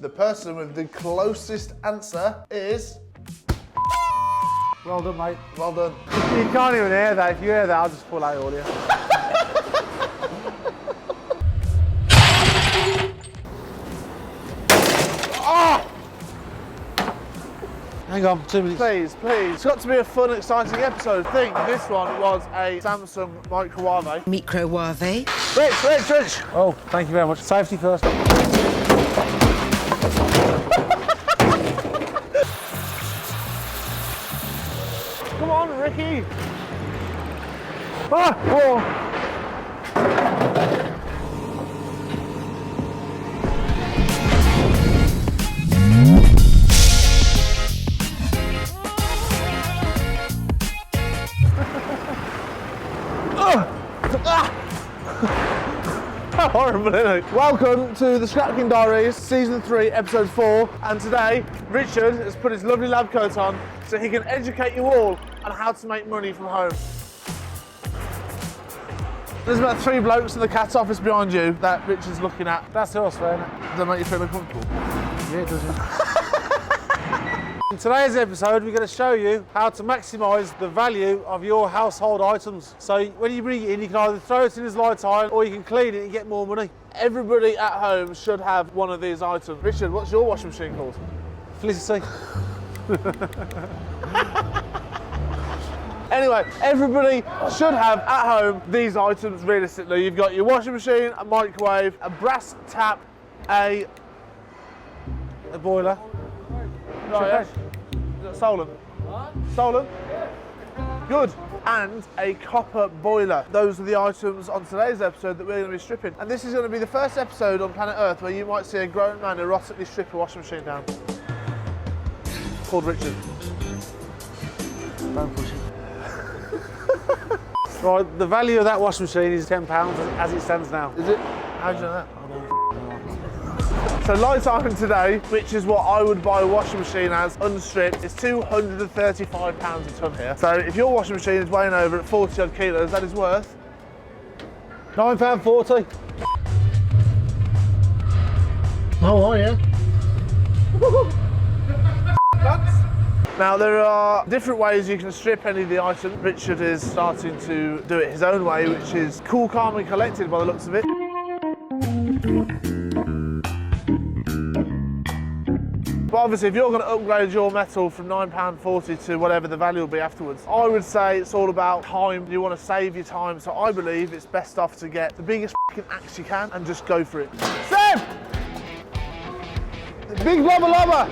The person with the closest answer is... Well done, mate. Well done. You can't even hear that. If you hear that, I'll just pull out all you. Oh! Hang on, 2 minutes. Please, please. It's got to be a fun, exciting episode. I think this one was a Samsung microwave. Microwave. Rich! Oh, thank you very much. Safety first. Come on, Ricky. Ah! Whoa! Horrible, isn't it? Welcome to the Scrapking Diaries, Season 3, Episode 4. And today, Richard has put his lovely lab coat on so he can educate you all on how to make money from home. There's about 3 blokes in the cat's office behind you that Richard's looking at. That's us, man. Does that make you feel uncomfortable? Yeah, it does. In today's episode, we're going to show you how to maximise the value of your household items. So when you bring it in, you can either throw it in his light tile or you can clean it and get more money. Everybody at home should have one of these items. Richard, what's your washing machine called? Felicity. Anyway, everybody should have at home these items realistically. You've got your washing machine, a microwave, a brass tap, a boiler. Oh, yeah. Is that stolen? What? Stolen? Yeah. Good. And a copper boiler. Those are the items on today's episode that we're going to be stripping. And this is going to be the first episode on planet Earth where you might see a grown man erotically strip a washing machine down. Called Richard. Don't push it. Right, the value of that washing machine is £10 as it stands now. Is it? How do you know that? So light iron today, which is what I would buy a washing machine as unstripped, is £235 a tonne here. So if your washing machine is weighing over at 40 odd kilos, that is worth £9.40. Oh, yeah. Now there are different ways you can strip any of the items. Richard is starting to do it his own way, which is cool, calm and collected by the looks of it. But obviously if you're going to upgrade your metal from £9.40 to whatever the value will be afterwards, I would say it's all about time. You want to save your time, so I believe it's best off to get the biggest f***ing axe you can and just go for it. Sam! Big lobber lobber!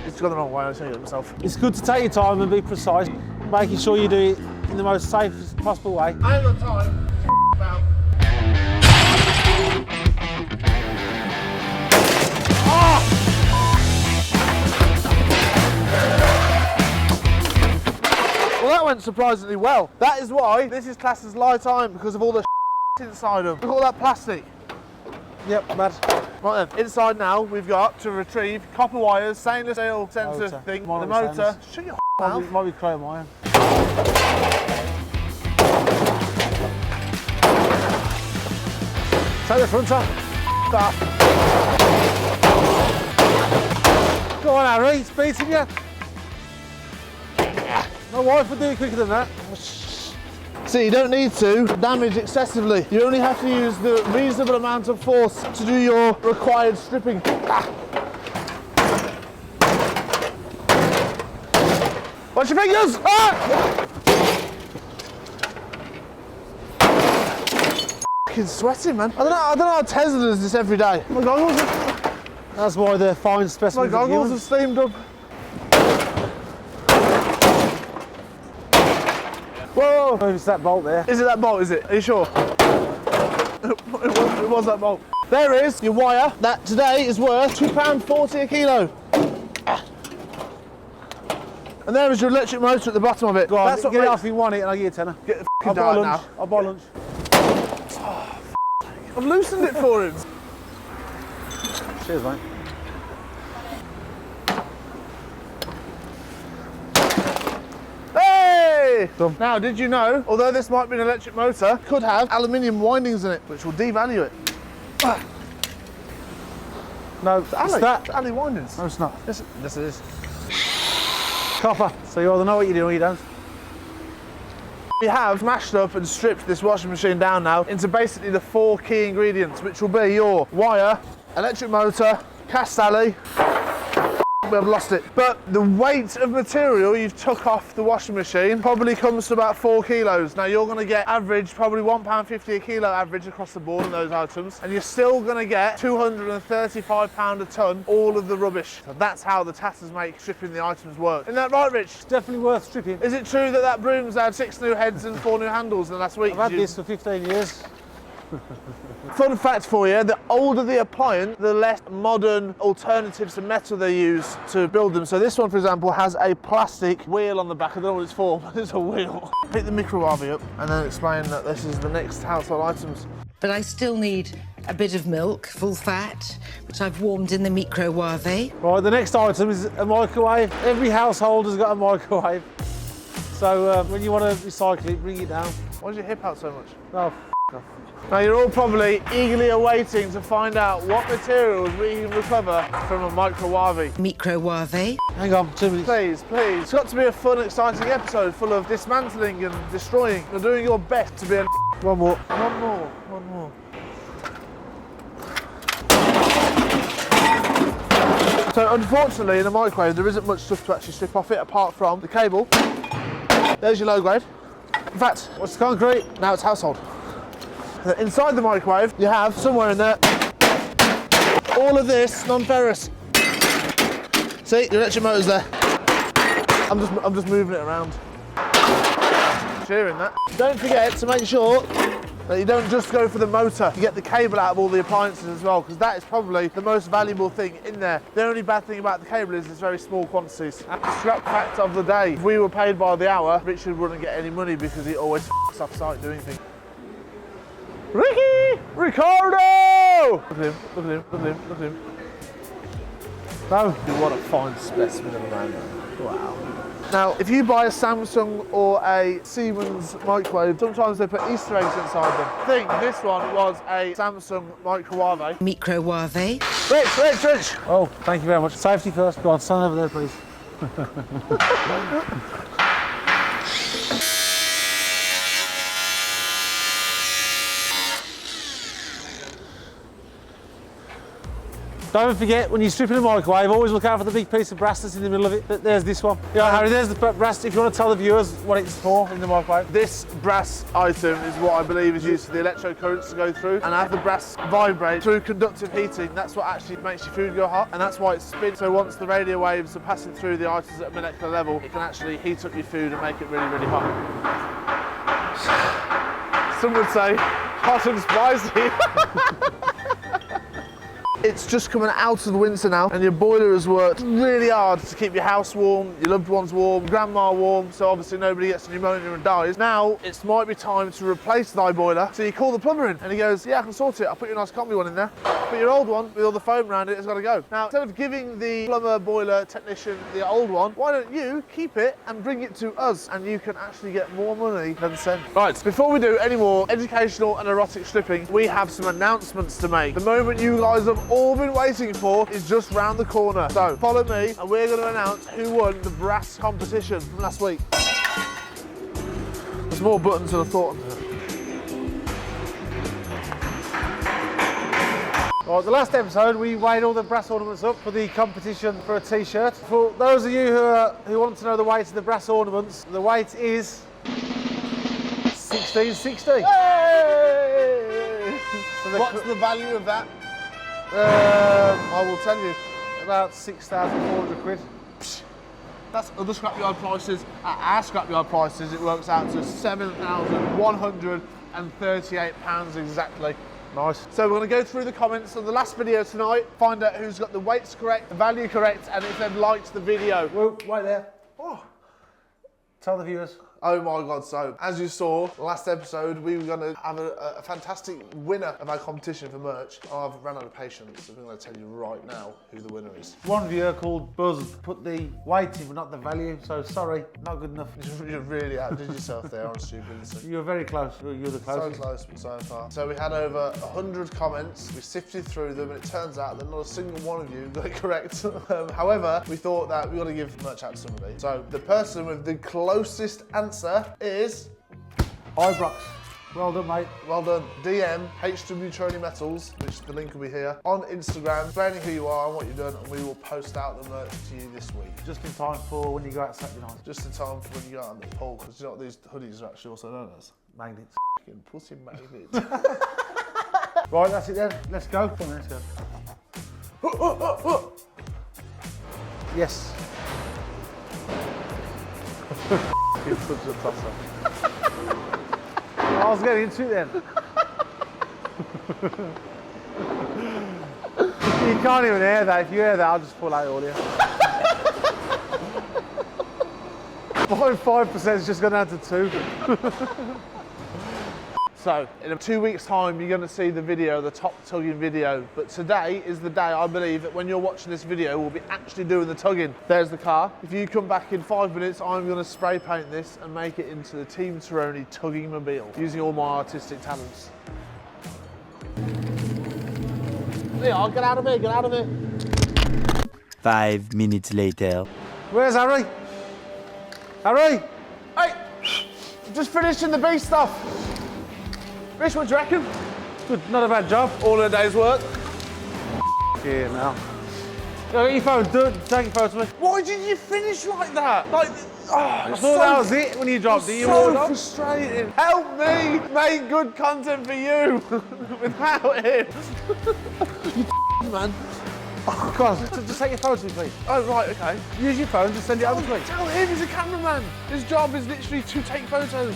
It's gone the wrong way, I'll tell you myself. It's good to take your time and be precise, making sure you do it in the most safest possible way. I ain't got time to about. Oh! Well, that went surprisingly well. That is why this is classed as light iron, because of all the inside them. Look at all that plastic. Yep, bad. Right then, inside now we've got to retrieve copper wires, stainless steel sensor thing, the motor. Shut your mouth. Might be chrome iron. Take the front off. Go on, Harry, it's beating you. My wife would do it quicker than that. See, you don't need to damage excessively. You only have to use the reasonable amount of force to do your required stripping. Watch your fingers! Ah! F***ing sweating, man. I don't know how Tesla does this every day. My goggles are... That's why they're fine specimens. My goggles are steamed up. Whoa! Oh, it's that bolt there. Is it that bolt, is it? Are you sure? it was that bolt. There is your wire that today is worth £2.40 a kilo. And there is your electric motor at the bottom of it. Go on, that's what get it makes... off if you want it and I'll give you a tenner. Get the I'll f***ing buy dart lunch. now. I'll buy lunch. Oh, I've loosened it for him. Cheers, mate. Hey! Done. Now, did you know, although this might be an electric motor, it could have aluminium windings in it, which will devalue it. No, It's alley. it's that. It's alley windings. No, it's not. Yes, it is. Copper. So you either know what you're doing or you don't. We have mashed up and stripped this washing machine down now into basically the 4 key ingredients, which will be your wire, electric motor, cast alley. I've lost it. But the weight of material you've took off the washing machine probably comes to about 4 kilos. Now you're going to get average, probably £1.50 a kilo average across the board on those items. And you're still going to get £235 a tonne, all of the rubbish. So that's how the tatters make stripping the items work. Isn't that right, Rich? It's definitely worth stripping. Is it true that that broom's had 6 new heads and 4 new handles in the last week? I've had this for 15 years. Fun fact for you, the older the appliance, the less modern alternatives to metal they use to build them. So this one, for example, has a plastic wheel on the back. I don't know what it's for, but it's a wheel. Pick the microwave up and then explain that this is the next household items. But I still need a bit of milk, full fat, which I've warmed in the microwave. Right, the next item is a microwave. Every household has got a microwave. So when you want to recycle it, bring it down. Why's your hip out so much? Oh, Now you're all probably eagerly awaiting to find out what materials we can recover from a microwave. Microwave. hang on, 2 minutes. Please, please. It's got to be a fun, exciting episode full of dismantling and destroying. You're doing your best to be a... One more. One more, one more. So unfortunately in a microwave there isn't much stuff to actually strip off it apart from the cable. There's your low grade. In fact, What's the concrete? now it's household. Inside the microwave you have somewhere in there all of this non-ferrous. See, your electric motor's there. I'm just moving it around. Cheering that. Don't forget to make sure that you don't just go for the motor. You get the cable out of all the appliances as well, because that is probably the most valuable thing in there. The only bad thing about the cable is it's very small quantities. Scrap fact of the day. If we were paid by the hour, Richard wouldn't get any money because he always f***s off site doing things. Ricky! Ricardo! Look at him, look at him, look at him, look at him. No. What a fine specimen of a man. Wow. Now, if you buy a Samsung or a Siemens microwave, sometimes they put Easter eggs inside them. I think this one was a Samsung microwave. Microwave. Rich! Oh, thank you very much. Safety first. Go on, stand over there, please. Don't forget, when you're stripping a microwave, always look out for the big piece of brass that's in the middle of it. There's this one. Yeah, Harry, there's the brass. If you want to tell the viewers what it's for in the microwave. This brass item is what I believe is used for the electrocurrents to go through, and as the brass vibrate through conductive heating, that's what actually makes your food go hot, and that's why it spins. So once the radio waves are passing through the items at a molecular level, it can actually heat up your food and make it really, really hot. Some would say hot and spicy. It's just coming out of the winter now, and your boiler has worked really hard to keep your house warm, your loved ones warm, grandma warm, so obviously nobody gets pneumonia and dies. Now, it might be time to replace thy boiler. So you call the plumber in, and he goes, yeah, I can sort it. I'll put you a nice combi one in there. But your old one, with all the foam around it, has got to go. Now, instead of giving the plumber, boiler, technician the old one, why don't you keep it and bring it to us, and you can actually get more money than sent. Right, before we do any more educational and erotic stripping, we have some announcements to make. The moment you guys have all been waiting for is just round the corner. So follow me and we're going to announce who won the brass competition from last week. There's more buttons than I thought. Right, the last episode we weighed all the brass ornaments up for the competition for a t-shirt. For those of you who want to know the weight of the brass ornaments, the weight is 1660. Hey! So What's the value of that? I will tell you. About 6,400 quid. That's other scrapyard prices. At our scrapyard prices, it works out to £7,138 exactly. Nice. So we're going to go through the comments on the last video tonight, find out who's got the weights correct, the value correct, and if they've liked the video. Well, wait there. Oh. Tell the viewers. Oh my God, so as you saw last episode, we were gonna have a fantastic winner of our competition for merch. I've run out of patience, so I'm gonna tell you right now who the winner is. One viewer called Buzz put the weight in but not the value, so sorry, not good enough. You really outdid yourself there on stupidity. You were very close, you were the So closest. close, but so far. So we had over 100 comments, we sifted through them, and it turns out that not a single one of you got it correct. However, we thought that we got to give merch out to somebody. So the person with the closest answer is... Ibrox. Well done, mate. Well done. DM HW Taroni Metals, which the link will be here, on Instagram, explaining who you are and what you've done, and we will post out the merch to you this week. Just in time for when you go out Saturday night. Just in time for when you go out on the pool, because you know what these hoodies are actually also known as? Magnets. F***ing pussy magnets. Right, that's it then. Let's go. Come on, let's go. Yes. You're such a tosser. I was getting into it then. You can't even hear that. If you hear that, I'll just pull out audio. 5% is just gone down to 2. So, in 2 weeks' time, you're going to see the video, the top tugging video. But today is the day, I believe, that when you're watching this video, we'll be actually doing the tugging. There's the car. If you come back in 5 minutes, I'm going to spray paint this and make it into the Team Taroni tugging mobile, using all my artistic talents. Yeah, get out of here, get out of here. 5 minutes later. Where's Harry? Harry? Hey, just finishing the B stuff. Rich, what do you reckon? Good, not a bad job. All in a day's work. Yeah, now. Get your phone, take your phone to me. Why did you finish like that? Like, I thought that was it when you dropped it. You so rolled up. frustrating. Help me make good content for you without him. You man. Oh, God, just take your phone to me, please. Oh, right, okay. Use your phone, just send it over to me. Tell him he's a cameraman. His job is literally to take photos.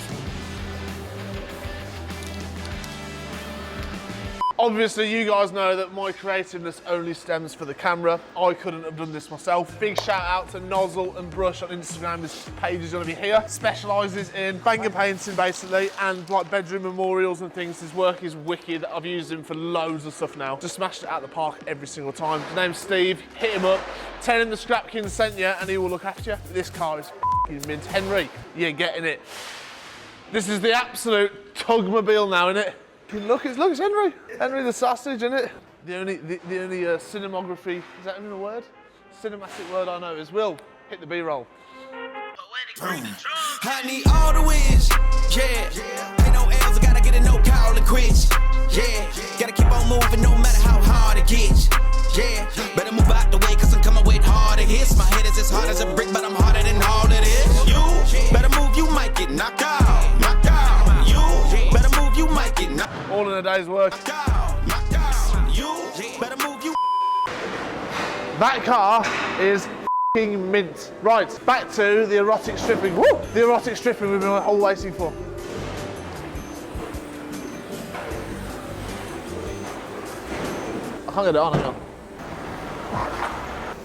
Obviously, you guys know that my creativeness only stems for the camera. I couldn't have done this myself. Big shout out to Nozzle and Brush on Instagram. This page is gonna be here. Specialises in banger painting, basically, and like bedroom memorials and things. His work is wicked. I've used him for loads of stuff now. Just smashed it out of the park every single time. His name's Steve. Hit him up. Tell him the scrapkings sent you, and he will look after you. This car is f***ing mint. Henry, you're getting it. This is the absolute tugmobile now, innit? Look, it's Henry. Henry the sausage, innit? The only cinematography, is that even a word? Cinematic word I know is Will. Hit the B-roll. I need all the wins, yeah. Ain't no L's, I gotta get a no call and quits, yeah. Gotta keep on moving no matter how hard it gets, yeah. Better move out the way cause I'm coming with harder hits. My head is as hard as a brick, but I'm harder than all of this. You better move, you might get knocked out, knocked out. You better move, you might get knocked out. All in a day's work. You better move, you. That car is f***ing mint. Right, back to the erotic stripping. Woo! The erotic stripping we've been all waiting for. I can't get it on, hang on.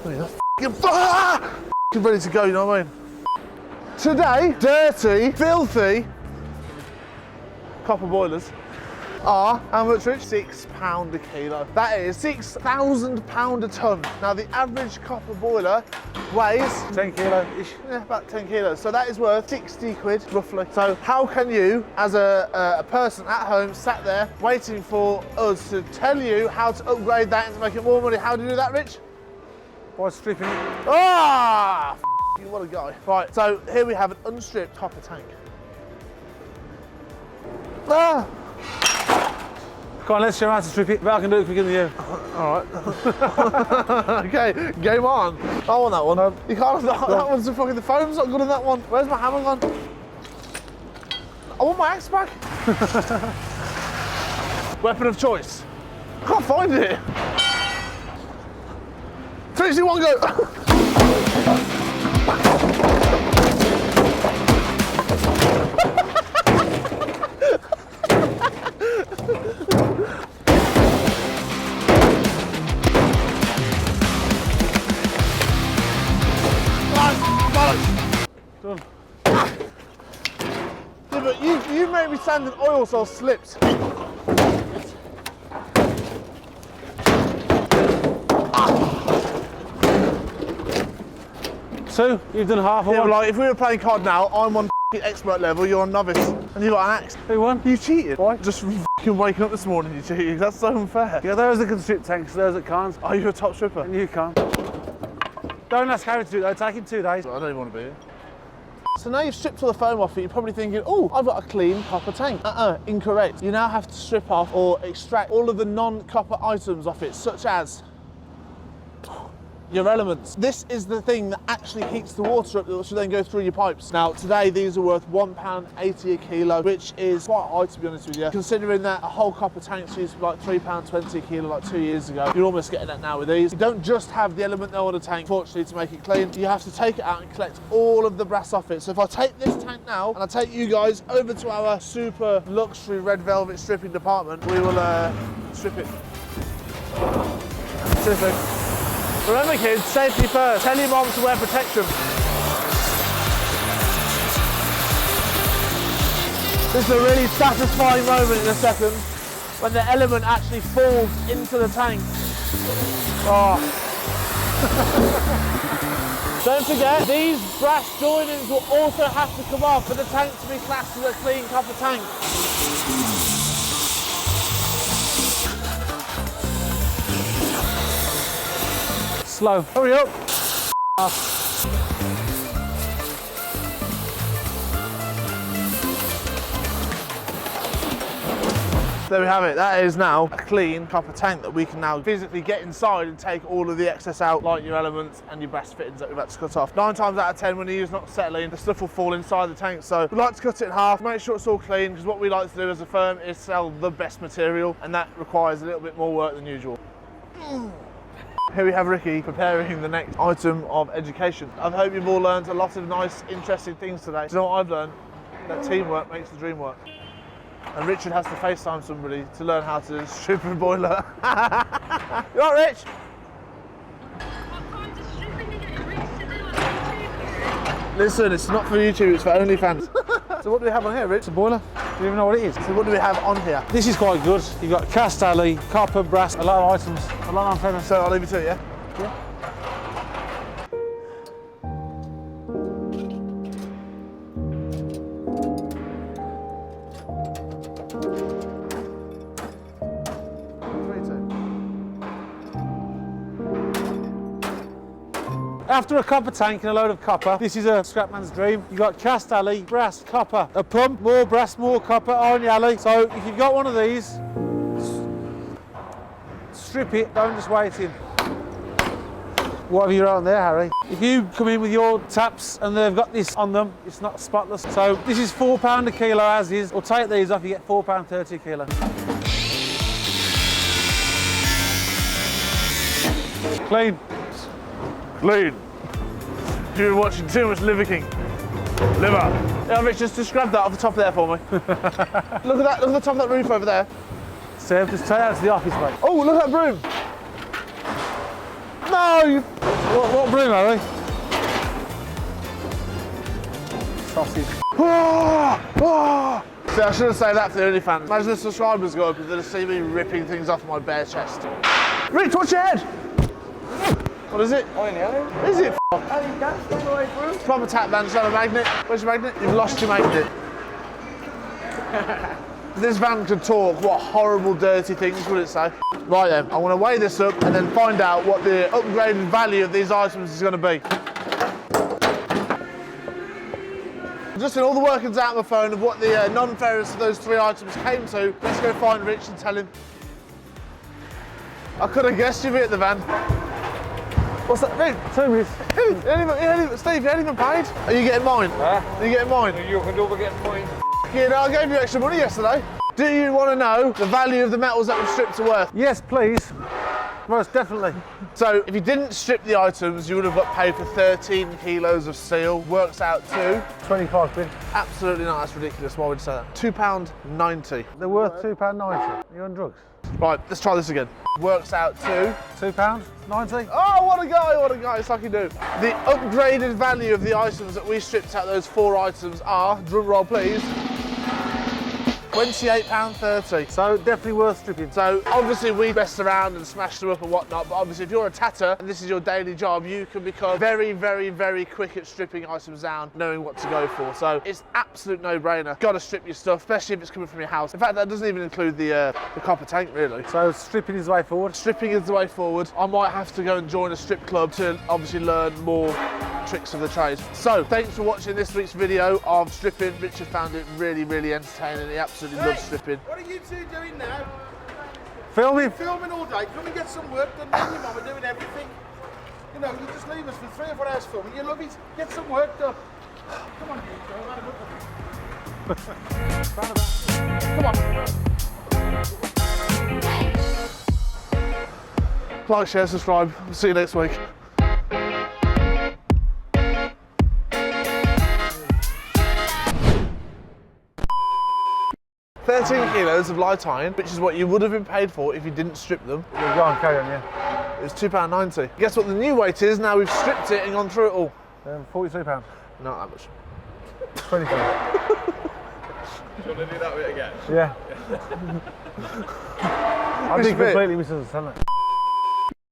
Look at that f***ing ready to go, you know what I mean? Today, dirty, filthy copper boilers are, how much, Rich? £6 a kilo. That is £6,000 a tonne. Now, the average copper boiler weighs 10 kilo-ish. yeah, about 10 kilos. So that is worth 60 quid, roughly. So how can you, as a person at home, sat there, waiting for us to tell you how to upgrade that into making more money? How do you do that, Rich? By stripping it. Ah! You, what a guy. Right, so here we have an unstripped copper tank. Ah! Come on, let's show how to strip it, but I can do it quicker than you. All right. Okay, game on. I want that one. You can't have that one's fucking, the foam's not good on that one. Where's my hammer gone? I want my axe back. Weapon of choice. I can't find it. 3, 2, 1, go. Done. me sand and oil so I slipped. Two, you've done half of Yeah, one. like if we were playing card now, I'm on expert level, you're on novice, and you got an axe. Who won? You cheated. Why? Just fucking waking up this morning, you cheated. That's so unfair. Yeah, those that can strip tanks, those that can't. Are you a top stripper? And you can't. Don't ask Harry to do it though, take him 2 days. I don't even want to be here. So now you've stripped all the foam off it, you're probably thinking, oh, I've got a clean copper tank. Incorrect. You now have to strip off or extract all of the non-copper items off it, such as your elements. This is the thing that actually heats the water up, which will then go through your pipes. Now, today these are worth £1.80 a kilo, which is quite high to be honest with you. Considering that a whole copper tank used to be like £3.20 a kilo like 2 years ago, you're almost getting that now with these. You don't just have the element though on a tank, fortunately, to make it clean. You have to take it out and collect all of the brass off it. So if I take this tank now, and I take you guys over to our super luxury red velvet stripping department, we will strip it. Terrific. Remember kids, safety first. Tell your mom to wear protection. This is a really satisfying moment in a second when the element actually falls into the tank. Oh. Don't forget, these brass joinings will also have to come off for the tank to be classed as a clean copper tank. Slow. Hurry up. There we have it. That is now a clean copper tank that we can now physically get inside and take all of the excess out, like your elements and your brass fittings that we've had to cut off. 9 times out of 10, when the user's not settling, the stuff will fall inside the tank. So we like to cut it in half, make sure it's all clean, because what we like to do as a firm is sell the best material, and that requires a little bit more work than usual. Here we have Ricky preparing the next item of education. I hope you've all learned a lot of nice, interesting things today. Do you know what I've learned? That teamwork makes the dream work. And Richard has to FaceTime somebody to learn how to strip a boiler. You all right, Rich? Listen, it's not for YouTube, it's for OnlyFans. So what do we have on here, Rich? It's a boiler. Do you even know what it is? So what do we have on here? This is quite good. You've got cast alley, copper, brass, a lot of items, a lot of feathers. So I'll leave it to you, yeah? Yeah. After a copper tank and a load of copper, this is a scrapman's dream. You've got cast alley, brass, copper, a pump, more brass, more copper, iron the alley. So if you've got one of these, strip it, don't just wait in. What have you wrote on there, Harry? If you come in with your taps and they've got this on them, it's not spotless. So this is £4 a kilo as is. We'll take these off, you get £4.30 a kilo. Clean. Clean. You've been watching too much Liver King. Liver. Yeah, Rich, just grab that off the top there for me. Look at that, look at the top of that roof over there. Seb, just take that to the office, mate. Oh, look at that broom. No, you... What broom, Harry? Sausage. See, I should have saved that for the OnlyFans. Imagine the subscribers go up and they'll see me ripping things off my bare chest. Rich, watch your head! What is it? Oh, yeah. Is it? Oh, you danced all the way through? Proper tap van, just have a magnet. Where's your magnet? You've lost your magnet. If this van could talk, what horrible, dirty things would it say? Right then, I want to weigh this up and then find out what the upgraded value of these items is going to be. Just in all the workings out on my phone of what the non-ferrous of those 3 items came to. Let's go find Rich and tell him. I could have guessed you'd be at the van. What's that? Dude, Steve, you ain't even paid. Are you getting mine? Huh? Are you getting mine? You can do get mine. You know, I gave you extra money yesterday. Do you want to know the value of the metals that we've stripped are worth? Yes, please. Most definitely. So, if you didn't strip the items, you would have got paid for 13 kilos of steel. Works out to... 25 quid. Absolutely not, that's ridiculous. Why would you say that? £2.90. They're worth £2.90. You're on drugs. Right, let's try this again. Works out to... £2.90. Oh, what a guy, it's like you do. The upgraded value of the items that we stripped out, those 4 items are, drum roll please, £28.30. So definitely worth stripping. So obviously we mess around and smash them up and whatnot, but obviously if you're a tatter and this is your daily job, you can become very, very, very quick at stripping items down, knowing what to go for. So it's absolute no-brainer. Got to strip your stuff, especially if it's coming from your house. In fact, that doesn't even include the copper tank, really. So stripping is the way forward. Stripping is the way forward. I might have to go and join a strip club to obviously learn more tricks of the trade. So thanks for watching this week's video of stripping. Richard found it really, really entertaining. He absolutely loves stripping. What are you two doing now? Filming. Filming all day. Come and get some work done. Me and your mum are doing everything. You know, you just leave us for 3 or 4 hours filming. You love it. Get some work done. Come on, you two. Come on. Like, share, subscribe. See you next week. £13 kilos of light iron, which is what you would have been paid for if you didn't strip them. Yeah, go on, carry on, yeah. It was £2.90. Guess what the new weight is now we've stripped it and gone through it all? £43. Not that much. 23. Do you want to do that bit again? Yeah. I Which think bit? completely misunderstand that.